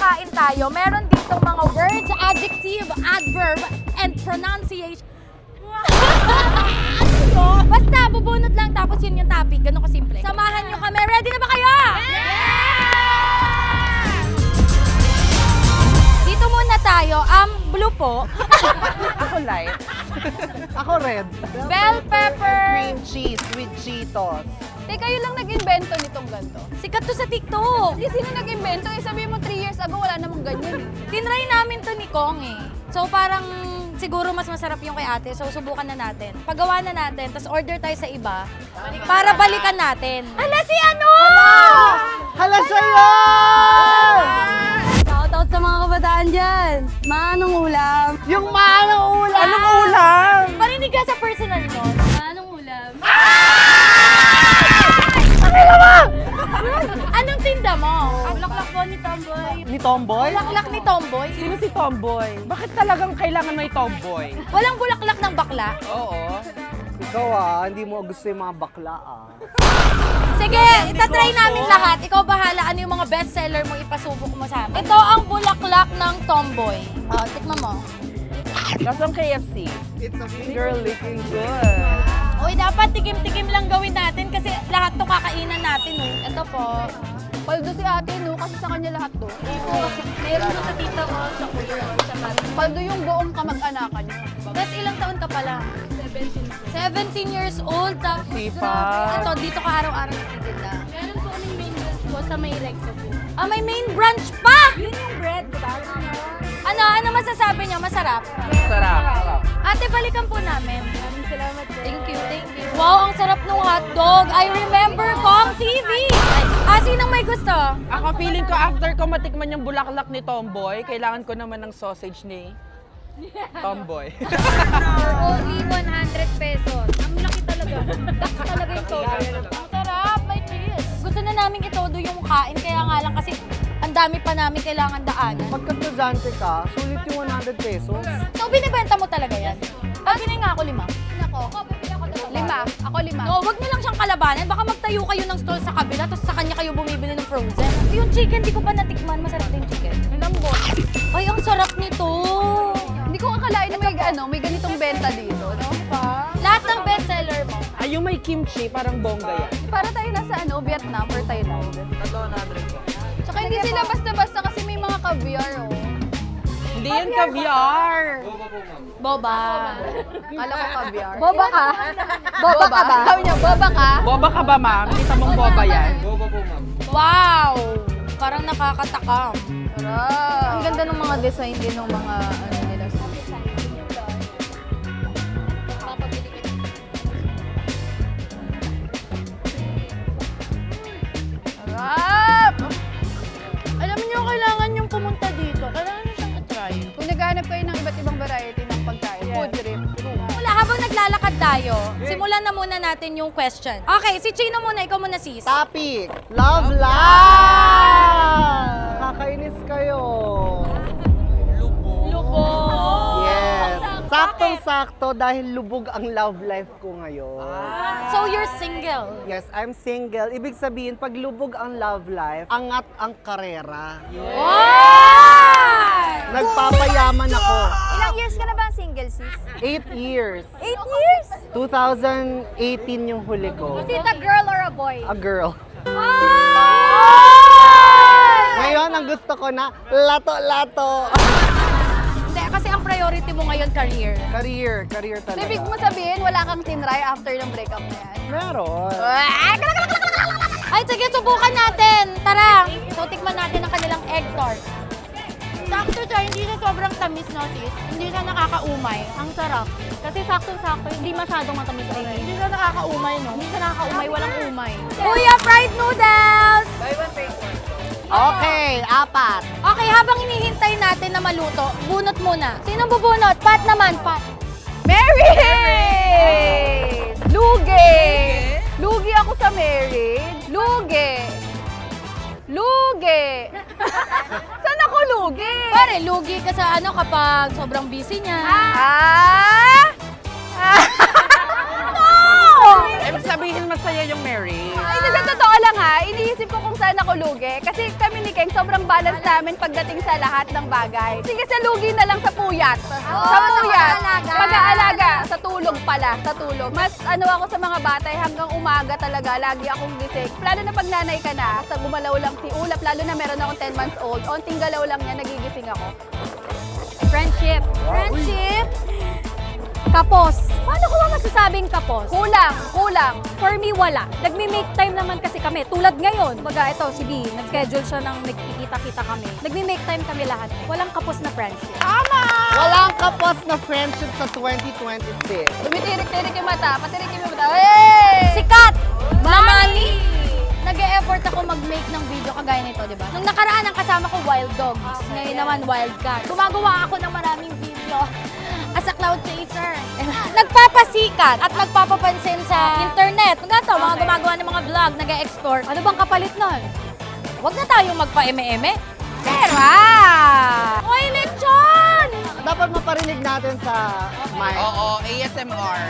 kakain tayo, meron dito mga words, adjective, adverb, and pronunciation. Basta, bubunot lang tapos yun yung topic. Ganun kasimple. Samahan nyo kami. Ready na ba kayo? Dito muna tayo. Blue po. Ako light. Ako red. Bell pepper. Cream cheese with Cheetos. Teka, kayo lang nag-invento nitong ganito. Sikat to sa TikTok. Hindi, sino nag-invento? Sabihin mo 3 years ago, wala namang ganyan. Tinry namin to ni Kong eh. So parang siguro mas masarap yung kay ate. So subukan na natin. Paggawa na natin, tapos order tayo sa iba para balikan natin. Hala si ano! Hala siya yan! Shoutout sa mga kabataan dyan. Manong ulam. Yung manong ulam! Anong ulam? Parinig ka sa personal mo. Manong ulam. Anong tinda mo? Bulaklak po ni Tomboy. Ni Tomboy? Bulaklak ni Tomboy? Sino si Tomboy? Bakit talagang kailangan may Tomboy? Walang bulaklak ng bakla? Oo. Ikaw hindi mo gusto yung mga bakla Sige, itatry namin lahat. Ikaw bahala ano yung mga bestseller mo ipasubok mo sa amin. Ito ang bulaklak ng Tomboy. Tikman mo. Lasang KFC. Girl, looking good. Uy, dapat tikim-tikim lang gawin natin kasi lahat to kakainan natin, oh. Ito po. Paldo si ate, no? Kasi sa kanya lahat to. Meron mo sa tita ko, sa kuya ko, sa mami. Paldo yung buong kamag-anakan niya. Tapos ilang taon ka pala? 17 years old. Tapos, Sipag. ito, dito ka araw-araw nagtitinda. Meron po kaming main branch po sa may recto po. May main branch pa! Yun yung bread, diba? Ano masasabi niyo? Masarap? Sarap. Ate, balikan po namin. Maraming salamat po. Thank you. Wow, ang sarap ng hotdog. I remember Kong TV. Sinong may gusto? Ako feeling ko after ko matikman yung bulaklak ni Tomboy, kailangan ko naman ng sausage ni Tomboy. Only 100 pesos. Ang laki talaga. Tax talaga yung todo. Ang sarap, may cheese. Gusto na namin itodo yung kain, kaya nga lang kasi ang dami pa namin kailangan daanan. Pagka estudyante ka, sulit yung 100 pesos. So, binibenta mo talaga yan? Pagkinin nga ako 5. Ako, 5. Ako 5. No, wag niyo lang siyang kalabanan. Baka magtayo kayo ng stall sa kabila, tapos sa kanya kayo bumibili ng frozen. Yung chicken, di ko pa natikman. Masarap din yung chicken. Lambot. Ay, ang sarap nito. Hindi ko akalain na may ganitong benta dito, no? Lahat ng bestseller mo. Ay, yung may kimchi, parang bongga yan. Para tayo nasa Vietnam or Thailand. 300 ko. Tsaka hindi sila basta-basta kasi may mga caviar, oh. Hindi yan caviar. Boba. Kala ko caviar. Boba ka? Boba ka ba? Sabi niya, boba ka? Boba ka ba, ma'am? Kita mong boba yan. Wow! Parang nakakatakam. Sarap. Ang ganda ng mga design din ng mga nila. Sarap! Alam niyo, kailangan yung pumunta dito. Kailangan niyo siyang i-try. Kung naghahanap kayo ng iba't ibang variety ng pagkain, food trip. Mula habang naglalakad tayo, simulan na muna natin yung question. Okay, si Chino muna, ikaw muna sis. Topic, love life! Kakainis kayo. Lupo. Yes. Saktong-sakto dahil lubog ang love life ko ngayon. So you're single? Yes, I'm single. Ibig sabihin, pag lubog ang love life, angat ang karera. Wow! Nagpapayaman ako. Ilang years ka na ba single sis? 8 years. 8 years? 2018 yung huli ko. Is it a girl or a boy? A girl. Ay! Ngayon, ang gusto ko na, lato-lato. Hindi, kasi ang priority mo ngayon, career. Career talaga. Ibig mo sabihin, wala kang tinry after ng breakup na yan? Meron. Ay, sige, subukan natin. Tara. So, tikman natin ang kanilang egg tart. Sakto siya, hindi siya sobrang tamis, no, sis? Hindi siya nakakaumay. Ang sarap. Kasi saktong-sakto, hindi masyadong matamis. Hindi siya nakakaumay, no? Hindi siya nakakaumay, walang umay. Kuya, fried noodles! Buy one, take one. Okay, 4. Okay, habang hinihintay natin na maluto, bunot muna. Sino bubunot? Pat naman, Pat. Married! Lugi! Lugi ako sa married. Lugi! Lugi! Saan ako lugi? Pare, lugi ka sa ano kapag sobrang busy niya. Ibig sabihin masaya yung Mary. Ay, sa totoo lang, lang ha, iniisip ko kung saan ako lugi. Kasi kami ni Keng, sobrang balance namin pagdating sa lahat ng bagay. Sige, sa lugi na lang sa puyat. Sa puyat. Pag-aalaga. Sa tulog pala. Sa tulog. Mas ano ako sa mga bata, hanggang umaga talaga, lagi akong gising. Lalo na pag nanay ka na, sa gumalaw lang si Ulap, lalo na meron akong 10 months old, onting galaw lang niya, nagigising ako. Friendship. Friendship. Kapos. Paano ko ba masasabing kapos? Kulang. For me, wala. Nagme-make time naman kasi kami. Tulad ngayon. Baga, ito, si B, nag-schedule siya ng nagkikita-kita kami. Nagme-make time kami lahat. Walang kapos na friendship. Walang kapos na friendship sa 2026. Tumitirik-tirik yung mata. Patirik yung mata. Hey! Sikat! Money! Nag-e-effort ako mag-make ng video kagaya nito, di ba? Nung nakaraan, ang kasama ko, Wild Dogs. Ngayon naman, Wild Cat. Gumagawa ako ng maraming video as a cloud chaser. Nagpapasikat at nagpapapansin sa internet. Mga to, mga gumagawa ng mga vlog, nag-e-export. Ano bang kapalit nun? Huwag na tayong magpa-eme-eme. Pera! Oy, lechon! Dapat maparinig natin sa mic. Oo, ASMR.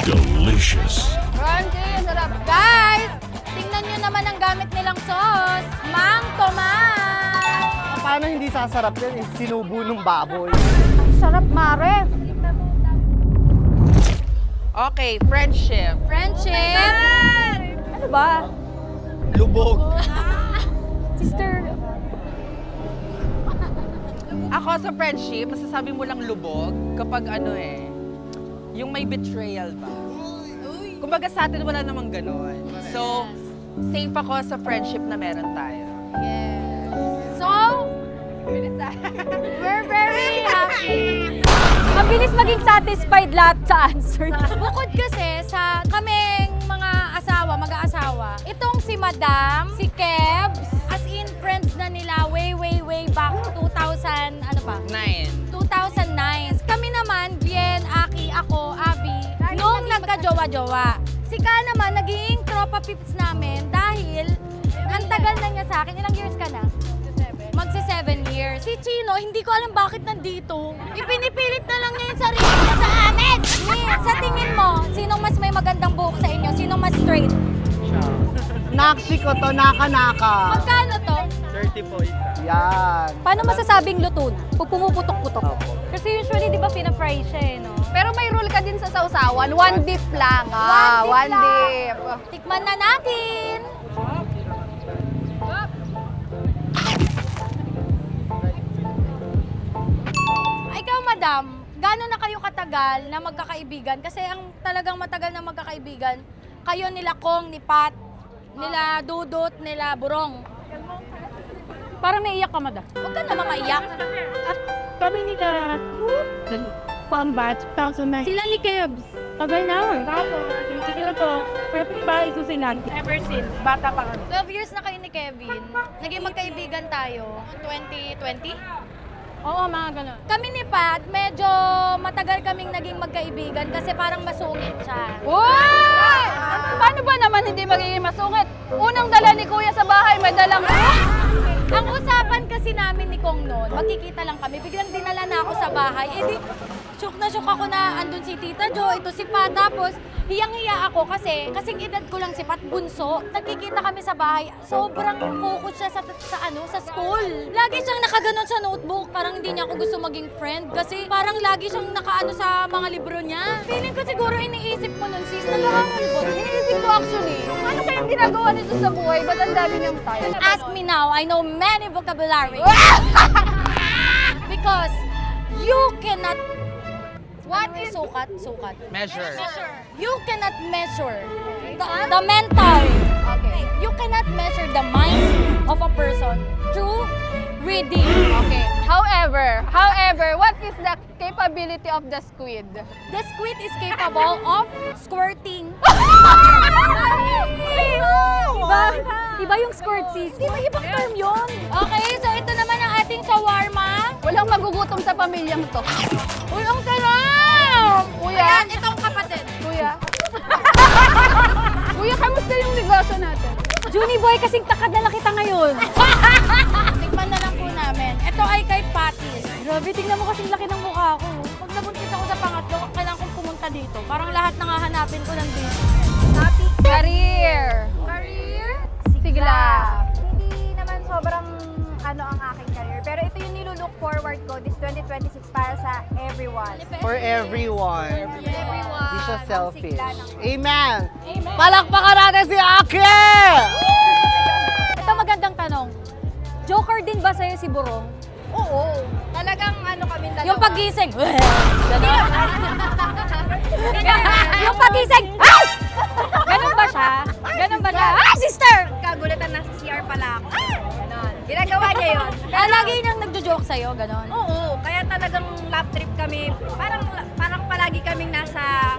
Delicious. Crunchy, ang sarap. Guys, tingnan nyo naman ang gamit nilang sauce. Mang tomat! Paano hindi sasarap yan? Sinubo ng baboy. Sarap, mare. Okay, friendship. Friendship. Ano ba? Lubog. Sister. Ako sa friendship, masasabi mo lang lubog kapag yung may betrayal ba? Kumbaga sa atin wala namang ganun. So, safe ako sa friendship na meron tayo. So, we're very happy. Ang bilis maging satisfied lahat sa answer. Bukod kasi sa kaming mga asawa, mag-aasawa, itong si Madam, si Kebs, as in friends na nila way back 2000, ano pa? 2009. Kami naman, Bien, Aki, ako, Abby, nung nagka-jowa-jowa. Si Ka naman, naging tropa pips namin dahil ang tagal na niya sa akin. Ilang years ka na? Magsi 7 years. Si Chino, hindi ko alam bakit nandito. Ipinipilit na lang niya yung sarili niya sa amin. Sa tingin mo, sinong mas may magandang buhok sa inyo? Sinong mas straight? Nakshi ko to, naka-naka. Magkano to? 30 po isa. Yan. Paano masasabing luto na? Pag pumuputok-putok. Kasi usually, di ba, pina-fry siya no? Pero may rule ka din sa sausawan. One dip lang. One One dip. Tikman na natin. Ikaw, madam, gano'n na kayo katagal na magkakaibigan? Kasi ang talagang matagal na magkakaibigan, kayo nila Kong, ni Pat, nila Dudut, nila Burong. Parang naiyak ka, madam. Huwag ka naman maiyak. Kami ni Dara, Pambat, 2009. Sila ni Kebs. Tagal na. Tapos, sila to. Perfect ba ito sila? Ever since, bata pa kami. 12 years na kayo ni Kevin. Naging magkaibigan tayo. 2020? Oo, mga ganun. Kami ni Pat, medyo matagal kaming naging magkaibigan kasi parang masungit siya. Uy! Paano ba naman hindi magiging masungit? Unang dala ni Kuya sa bahay, may dalang... Ang usapan kasi namin ni Kong noon, magkikita lang kami, biglang dinala na ako sa bahay. Eh di, shock na shock ako na andun si Tita Jo, ito si Pat. Tapos, hiyang-hiya ako kasi, kasing edad ko lang si Pat, bunso. Nagkikita kami sa bahay, sobrang focus siya sa school. Lagi siyang nakaganon sa notebook, parang hindi niya ako gusto maging friend. Kasi parang lagi siyang nakaano sa mga libro niya. Feeling ko siguro iniisip mo nun, sis, nagkakamulbot. Iniisip ko actually, ano kayang ginagawa nito sa buhay? Ba't ang dami niyang time? Ask me now, I know many vocabulary. Because you cannot... What is sukat? Sukat. Measure. You cannot measure the mental. Okay. You cannot measure the mind of a person through reading. Okay. However, what is the capability of the squid? The squid is capable of squirting. Iba yung squirt, sis. Di ba ibang term yun? Okay, so ito naman ang ating shawarma. Walang magugutom sa pamilyang to. Uy, ang sarap! Kuya? Ayan, itong kapatid. Kuya? Kuya, kamusta yung negosyo natin? Junie boy, kasing takad na lang kita ngayon. Tikman na lang po namin. Ito ay kay Patties. Grabe, tingnan mo kasing laki ng mukha ko. Pag nabuntis ako sa pangatlo, kailangan kong pumunta dito. Parang lahat nang hahanapin ko nandito. Happy Career. career? Si Sigla. Hindi naman sobrang ano ang aking career. Pero ito yung nilulook forward ko this 2026 para sa everyone. For everyone. Everyone. Hindi siya Ang selfish. sigla ng- Amen! Palakpakan natin si Ake! Ito magandang tanong. Joker din ba sa'yo si Burong? Oo. Talagang ano kami dalawa. Yung pagising. Ganon. Yung pagising. Ay! Ganon ba siya? Ganon ba siya? Ah, sister! Kagulatan nasa CR pala ako. Ganon. Ginagawa niya yun. Ah, lagi niyang nagjo-joke sa'yo, ganon. Oo. Kaya talagang lap trip kami. Parang palagi kaming nasa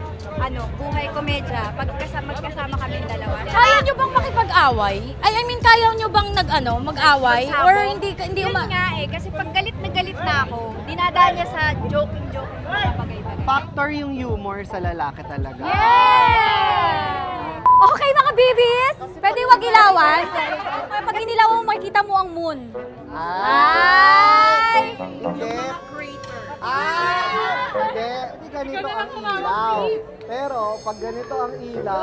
buhay komedya. Magkasama kaming dalawa. Kaya niyo bang makipag-away? I mean, kaya niyo bang mag-away? Magsabog. Or hindi Yun nga eh. Kasi pag galit na galit na ako, dinadaan niya sa joking mga bagay-bagay. Factor yung humor sa lalaki talaga. Okay, mga bibis! Pwede wag ilawan? Pag inilawan mo, makikita mo ang moon. Ay! Hindi. Hindi. Hindi ganito ang ilaw. Pero pag ganito ang ilaw,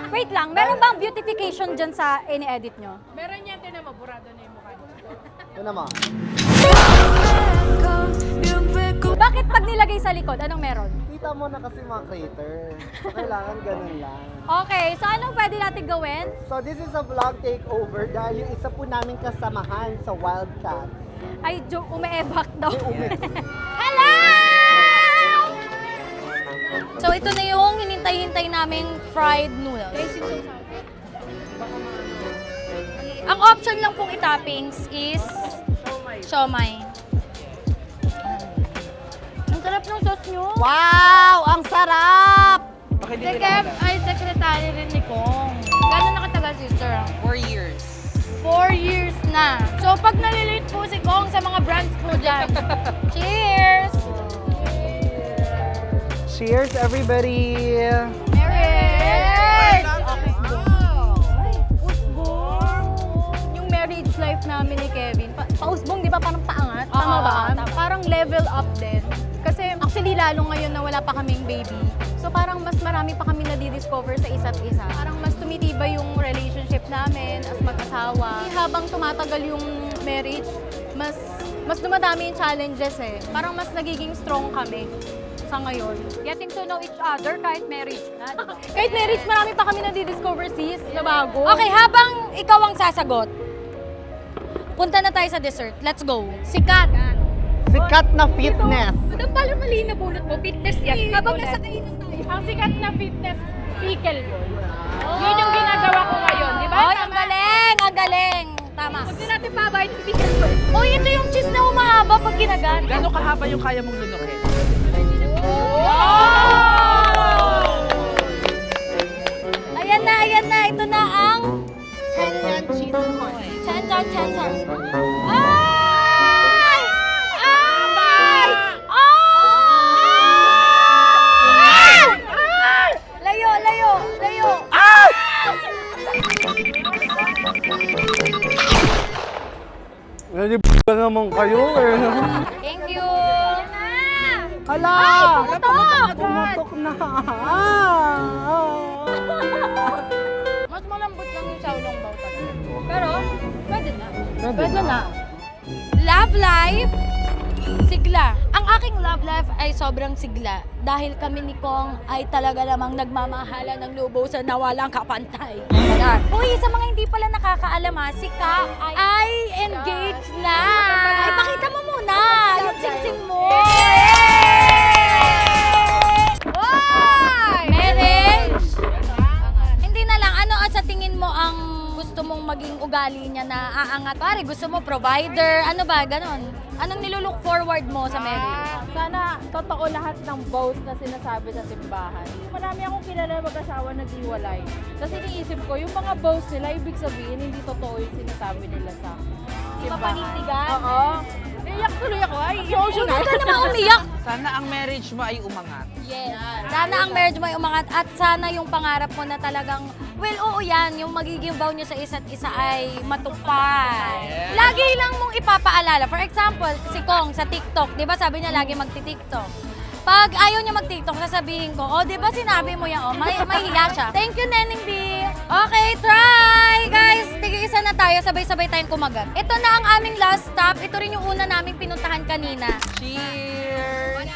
Wait lang, meron bang beautification dyan sa ini-edit nyo? Meron yan din na maburado na yung mukha niya. ito naman. Bakit pag nilagay sa likod, anong meron? Kita mo na kasi mga crater. Kailangan ganun lang. Okay, so anong pwede natin gawin? So this is a vlog takeover dahil yung isa po naming kasamahan sa Wildcats. Ay, umeebak daw. Hello! So ito na yung hinintay-hintay naming fried noodles. Ang option lang pong itoppings is siomai. Ang sarap ng sauce nyo. Wow! Ang sarap! Bakit Si hindi Kev na ay secretary rin ni Kong. Gano'n nakatagal, sister? 4 years. 4 years na. So, pag nalilate po si Kong sa mga brands po dyan. Cheers! Cheers, everybody! Cheers! Yung marriage life namin ni Kevin, pausbong, di ba? Parang paangat. Tama ba? Parang level up din. Kasi actually, lalo ngayon na wala pa kaming baby. So parang mas marami pa kami nadidiscover sa isa't isa. Parang mas tumitibay yung relationship namin as mag-asawa. Habang tumatagal yung marriage, mas dumadami yung challenges eh. Parang mas nagiging strong kami sa ngayon. Getting to know each other kahit marriage na. Kahit marriage, marami pa kami nadidiscover sis na bago. Okay, habang ikaw ang sasagot, punta na tayo sa dessert. Let's go. Sikat. Sikat na fitness. Ano pala mali na bunot mo? Fitness yan. Habang nasa kainan tayo. Ang sikat na fitness, pickle boy. Yun yung ginagawa ko ngayon, di ba? Ay, ang galing! Ang galing! Tama. Huwag din natin pabayad yung pickle boy. Uy, ito yung cheese na umahaba pag ginagan. Gano'ng kahaba yung kaya mong lunukin? Ayan na, ayan na. Ito na ang Kenyan cheese and honey. chan-chan, chan-chan. Ay! Ay! Ay! Layo, layo, layo. Nalibba naman kayo eh. Thank you. Hala! Pumutok na. Mas malambot lang yung saulong baw talaga. Pero, pwede na. Pwede na. Love life, sigla. Ang aking love life ay sobrang sigla dahil kami ni Kong ay talaga namang nagmamahala ng lubusan na walang kapantay. Uy, sa mga hindi pala nakakaalam ha, si Ka ay engaged na. Ay, pakita mo muna yung singsing mo. Marriage! Hindi na lang, ano sa tingin mo ang gusto mong maging ugali niya na aangat? Pare, gusto mo provider, ano ba, ganon? Anong nilulook forward mo sa marriage? Sana totoo lahat ng vows na sinasabi sa simbahan. Marami akong kilala mag-asawa nag-iwalay. Kasi iniisip ko, yung mga vows nila, ibig sabihin, hindi totoo yung sinasabi nila sa simbahan. Panindigan? Oo. Iyak tuloy ako. Ay, emotional. Huwag ka naman umiyak! Sana ang marriage mo ay umangat. Yes. Sana ang marriage mo ay umangat at sana yung pangarap mo na talagang, well, oo yan, yung magiging vow nyo sa isa't isa ay matupad. Lagi lang mong ipapaalala. For example, si Kong sa TikTok, di ba sabi niya lagi magti-TikTok. Pag ayaw niya mag-TikTok, sasabihin ko, oh, di ba sinabi mo yan? Oh, mahihiya siya. Thank you, Neneng B. Okay, try! Guys, tig-isa na tayo. Sabay-sabay tayong kumagat. Ito na ang aming last stop. Ito rin yung una naming pinuntahan kanina. Cheers!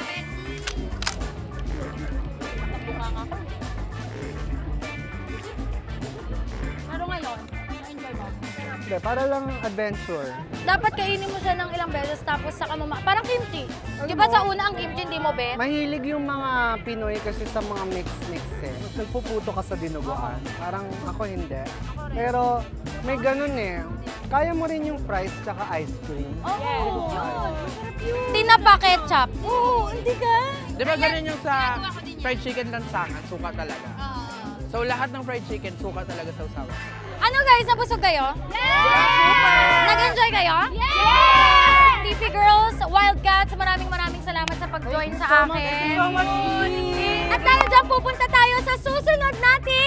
Pero ngayon, na-enjoy mo. Hindi, para lang adventure. Dapat kainin mo siya ng ilang beses tapos saka mo parang kimchi. Di ba sa una ang kimchi hindi mo bet? Mahilig yung mga Pinoy kasi sa mga mix-mix eh. Nagpuputo ka sa dinuguan. Parang ako hindi. Pero may ganun eh. Kaya mo rin yung fries tsaka ice cream. Oo. Tinapa ketchup. Oo, hindi ka. Di ba ganun yung sa fried chicken lansangan, suka talaga. So lahat ng fried chicken, suka talaga sa usawa. Ano guys, nabusog kayo? Yeah! Nag-enjoy kayo? Yeah! TP Girls, Wildcats, maraming salamat sa pag-join sa akin. At dahil dyan, pupunta tayo sa susunod natin